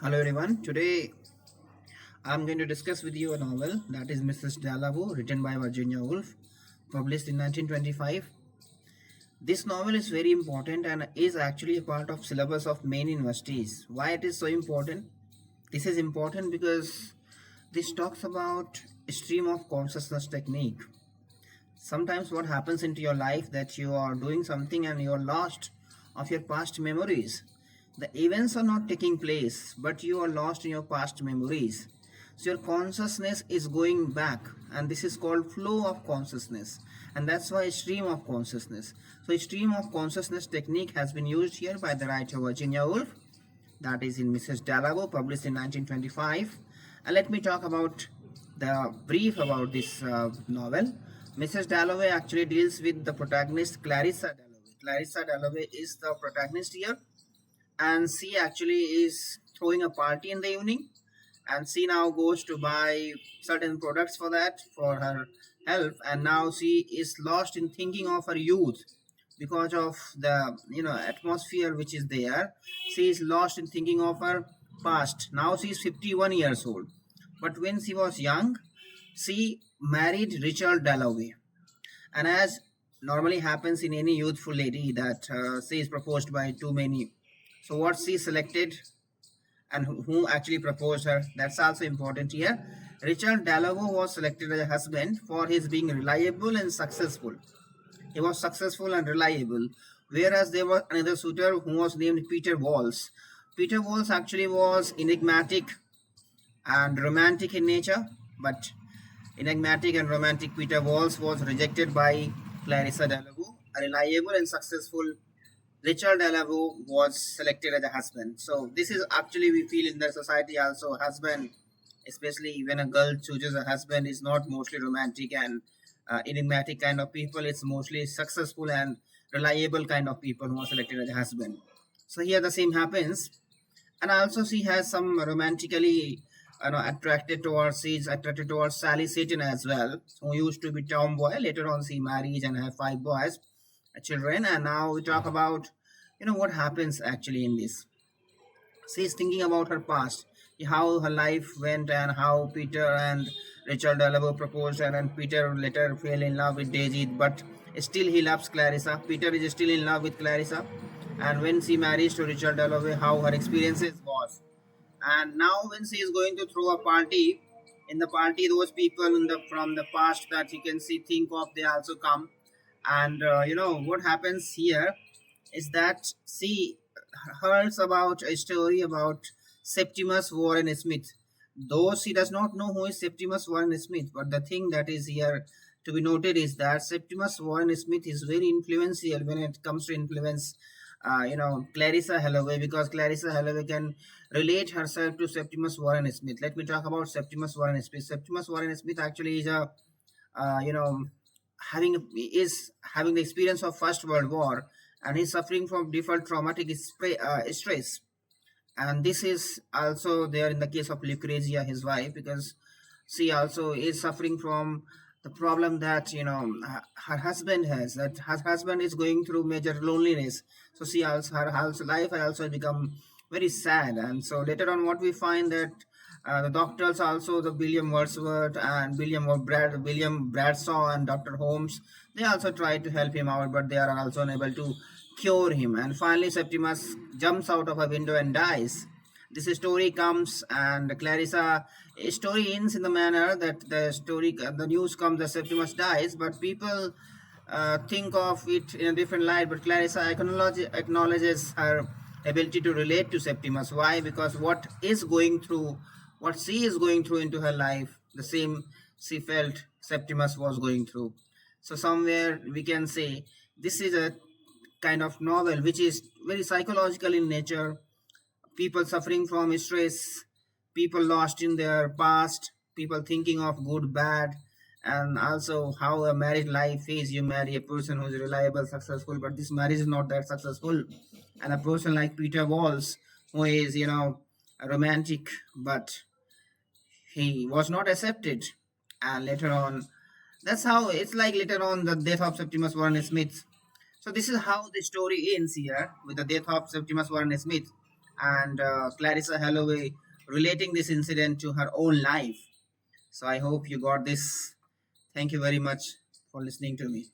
Hello everyone. Today I'm going to discuss with you a novel that is Mrs. Dalloway, written by Virginia Woolf, published in 1925. This novel is very important and is actually a part of syllabus of many universities. Why it is so important? This is important because this talks about stream of consciousness technique. Sometimes what happens into your life that you are doing something and you are lost of your past memories. The events are not taking place, but you are lost in your past memories. So your consciousness is going back, and this is called flow of consciousness, and that's why stream of consciousness. So stream of consciousness technique has been used here by the writer Virginia Woolf, that is in Mrs. Dalloway, published in 1925. And let me talk about the brief about this novel. Mrs. Dalloway actually deals with the protagonist Clarissa Dalloway. Clarissa Dalloway is the protagonist here, and she actually is throwing a party in the evening, and she now goes to buy certain products for that for her health, and now she is lost in thinking of her youth because of the atmosphere which is there. She is lost in thinking of her past. Now she is 51 years old, but when she was young she married Richard Dalloway, and as normally happens in any youthful lady that she is proposed by too many. So what she selected and who actually proposed her, that's also important here. Richard Dalloway was selected as a husband for his being reliable and successful. He was successful and reliable, whereas there was another suitor who was named Peter Walls. Peter Walls actually was enigmatic and romantic in nature, but enigmatic and romantic Peter Walls was rejected by Clarissa Dalloway. A reliable and successful Richard Dalloway was selected as a husband. So this is actually we feel in the society also husband, especially when a girl chooses a husband, is not mostly romantic and enigmatic kind of people. It's mostly successful and reliable kind of people who are selected as a husband. So here the same happens, and also she has some romantically attracted towards Sally Satan as well, who used to be tomboy. Later on she marries and have five boys, children. And now we talk about what happens actually in this. She's thinking about her past, how her life went, and how Peter and Richard Dalloway proposed her, and Peter later fell in love with Daisy, but still he loves Clarissa. Peter is still in love with Clarissa, and when she marries to Richard Dalloway, how her experiences was. And now when she is going to throw a party, in the party those people from the past that you can see think of, they also come. And what happens here is that she hears about a story about Septimus Warren Smith. Though she does not know who is Septimus Warren Smith, but the thing that is here to be noted is that Septimus Warren Smith is very influential when it comes to influence Clarissa Holloway, because Clarissa Holloway can relate herself to Septimus Warren Smith. Let me talk about Septimus Warren Smith. Septimus Warren Smith actually is a uh, you know having the experience of First World War, and he's suffering from different traumatic stress. And this is also there in the case of Lucrezia, his wife, because she also is suffering from the problem that her husband has, that her husband is going through major loneliness. So she also, her life has also become very sad. And so later on what we find that the doctors also, the William Wordsworth and William Bradshaw and Dr. Holmes, they also try to help him out, but they are also unable to cure him. And finally Septimus jumps out of a window and dies. This story comes, and Clarissa story ends in the manner that the news comes that Septimus dies, but people think of it in a different light. But Clarissa acknowledges her ability to relate to Septimus. Why? Because what she is going through into her life, the same she felt Septimus was going through. So somewhere we can say this is a kind of novel which is very psychological in nature. People suffering from stress, people lost in their past, people thinking of good, bad, and also how a married life is. You marry a person who is reliable, successful, but this marriage is not that successful. And a person like Peter Walls, who is, romantic, but he was not accepted. And later on, that's how it's like later on the death of Septimus Warren Smith. So this is how the story ends here with the death of Septimus Warren Smith. and Clarissa Holloway relating this incident to her own life. So I hope you got this. Thank you very much for listening to me.